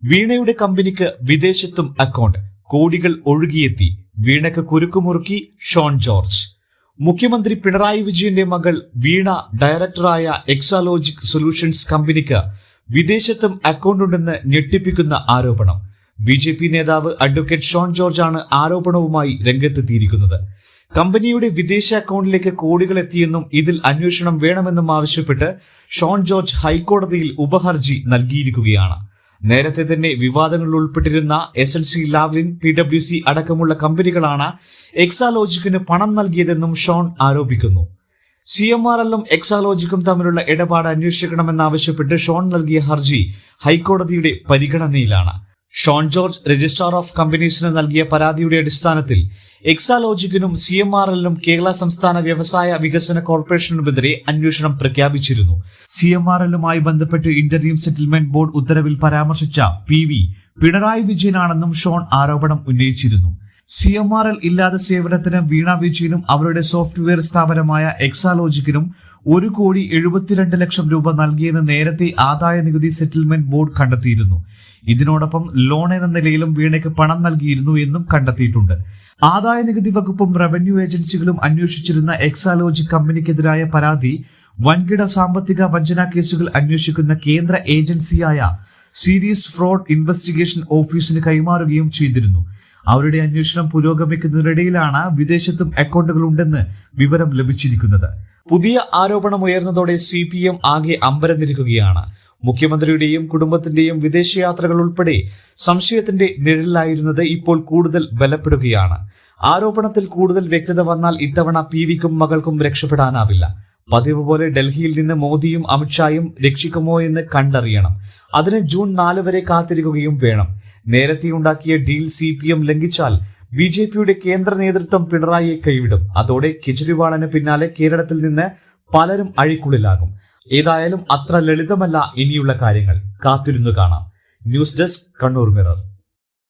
വീണയുടെ കമ്പനിക്ക് വിദേശത്തും അക്കൗണ്ട്, കോടികൾ ഒഴുകിയെത്തി. വീണയ്ക്ക് കുരുക്കുമുറുക്കി ഷോൺ ജോർജ്. മുഖ്യമന്ത്രി പിണറായി വിജയന്റെ മകൾ വീണ ഡയറക്ടറായ എക്സാലോജിക് സൊല്യൂഷൻസ് കമ്പനിക്ക് വിദേശത്തും അക്കൗണ്ട് ഉണ്ടെന്ന് ഞെട്ടിപ്പിക്കുന്ന ആരോപണം. ബിജെപി നേതാവ് അഡ്വക്കേറ്റ് ഷോൺ ജോർജ് ആണ് ആരോപണവുമായി രംഗത്തെത്തിയിരിക്കുന്നത്. കമ്പനിയുടെ വിദേശ അക്കൗണ്ടിലേക്ക് കോടികൾ എത്തിയെന്നും ഇതിൽ അന്വേഷണം വേണമെന്നും ആവശ്യപ്പെട്ട് ഷോൺ ജോർജ് ഹൈക്കോടതിയിൽ ഉപഹർജി നൽകിയിരിക്കുകയാണ്. നേരത്തെ തന്നെ വിവാദങ്ങളിൽ ഉൾപ്പെട്ടിരുന്ന SNC ലാവ്ലിൻ, PwC അടക്കമുള്ള കമ്പനികളാണ് എക്സാലോജിക്കിന് പണം നൽകിയതെന്നും ഷോൺ ആരോപിക്കുന്നു. CMRL-ഉം എക്സാലോജിക്കും തമ്മിലുള്ള ഇടപാട് അന്വേഷിക്കണമെന്നാവശ്യപ്പെട്ട് ഷോൺ നൽകിയ ഹർജി ഹൈക്കോടതിയുടെ പരിഗണനയിലാണ്. ഷോൺ ജോർജ് രജിസ്ട്രാർ ഓഫ് കമ്പനീസിന് നൽകിയ പരാതിയുടെ അടിസ്ഥാനത്തിൽ എക്സാലോജിക്കിനും CMRL-നും കേരള സംസ്ഥാന വ്യവസായ വികസന കോർപ്പറേഷനുമെതിരെ അന്വേഷണം പ്രഖ്യാപിച്ചിരുന്നു. CMRL-ലുമായി ബന്ധപ്പെട്ട് ഇന്റർവ്യൂ സെറ്റിൽമെന്റ് ബോർഡ് ഉത്തരവിൽ പരാമർശിച്ച PV പിണറായി വിജയനാണെന്നും ഷോൺ ആരോപണം ഉന്നയിച്ചിരുന്നു. CMRL ഇല്ലാതെ സേവനത്തിന് വീണ വിജയനും അവരുടെ സോഫ്റ്റ്വെയർ സ്ഥാപനമായ എക്സാലോജിക്കിനും 1,72,00,000 രൂപ നൽകിയെന്ന് നേരത്തെ ആദായ നികുതി സെറ്റിൽമെന്റ് ബോർഡ് കണ്ടെത്തിയിരുന്നു. ഇതിനോടൊപ്പം ലോൺ എന്ന നിലയിലും വീണയ്ക്ക് പണം നൽകിയിരുന്നു എന്നും കണ്ടെത്തിയിട്ടുണ്ട്. ആദായ നികുതി വകുപ്പും റവന്യൂ ഏജൻസികളും അന്വേഷിച്ചിരുന്ന എക്സാലോജിക് കമ്പനിക്കെതിരായ പരാതി വൻകിട സാമ്പത്തിക വഞ്ചനാ കേസുകൾ അന്വേഷിക്കുന്ന കേന്ദ്ര ഏജൻസിയായ സീരീസ് ഫ്രോഡ് ഇൻവെസ്റ്റിഗേഷൻ ഓഫീസിന് കൈമാറുകയും ചെയ്തിരുന്നു. അവരുടെ അന്വേഷണം പുരോഗമിക്കുന്നതിനിടയിലാണ് വിദേശത്തും അക്കൗണ്ടുകൾ ഉണ്ടെന്ന് വിവരം ലഭിച്ചിരിക്കുന്നത്. പുതിയ ആരോപണം ഉയർന്നതോടെ CPM ആകെ അമ്പരന്നിരിക്കുകയാണ്. മുഖ്യമന്ത്രിയുടെയും കുടുംബത്തിന്റെയും വിദേശയാത്രകൾ ഉൾപ്പെടെ സംശയത്തിന്റെ നിഴലിലായിരുന്നത് ഇപ്പോൾ കൂടുതൽ ബലപ്പെടുകയാണ്. ആരോപണത്തിൽ കൂടുതൽ വ്യക്തത വന്നാൽ ഇത്തവണ PVക്കും മകൾക്കും രക്ഷപ്പെടാനാവില്ല. പതിവ് പോലെ ഡൽഹിയിൽ നിന്ന് മോദിയും അമിത്ഷായും രക്ഷിക്കുമോ എന്ന് കണ്ടറിയണം. അതിന് ജൂൺ 4 വരെ കാത്തിരിക്കുകയും വേണം. നേരത്തെ ഉണ്ടാക്കിയ ഡീൽ CPM ലംഘിച്ചാൽ BJPയുടെ കേന്ദ്ര നേതൃത്വം പിണറായിയെ കൈവിടും. അതോടെ കെജ്രിവാളിന് പിന്നാലെ കേരളത്തിൽ നിന്ന് പലരും അഴിക്കുള്ളിലാകും. ഏതായാലും അത്ര ലളിതമല്ല ഇനിയുള്ള കാര്യങ്ങൾ. കാത്തിരുന്നു കാണാം. News desk, Kannur mirror.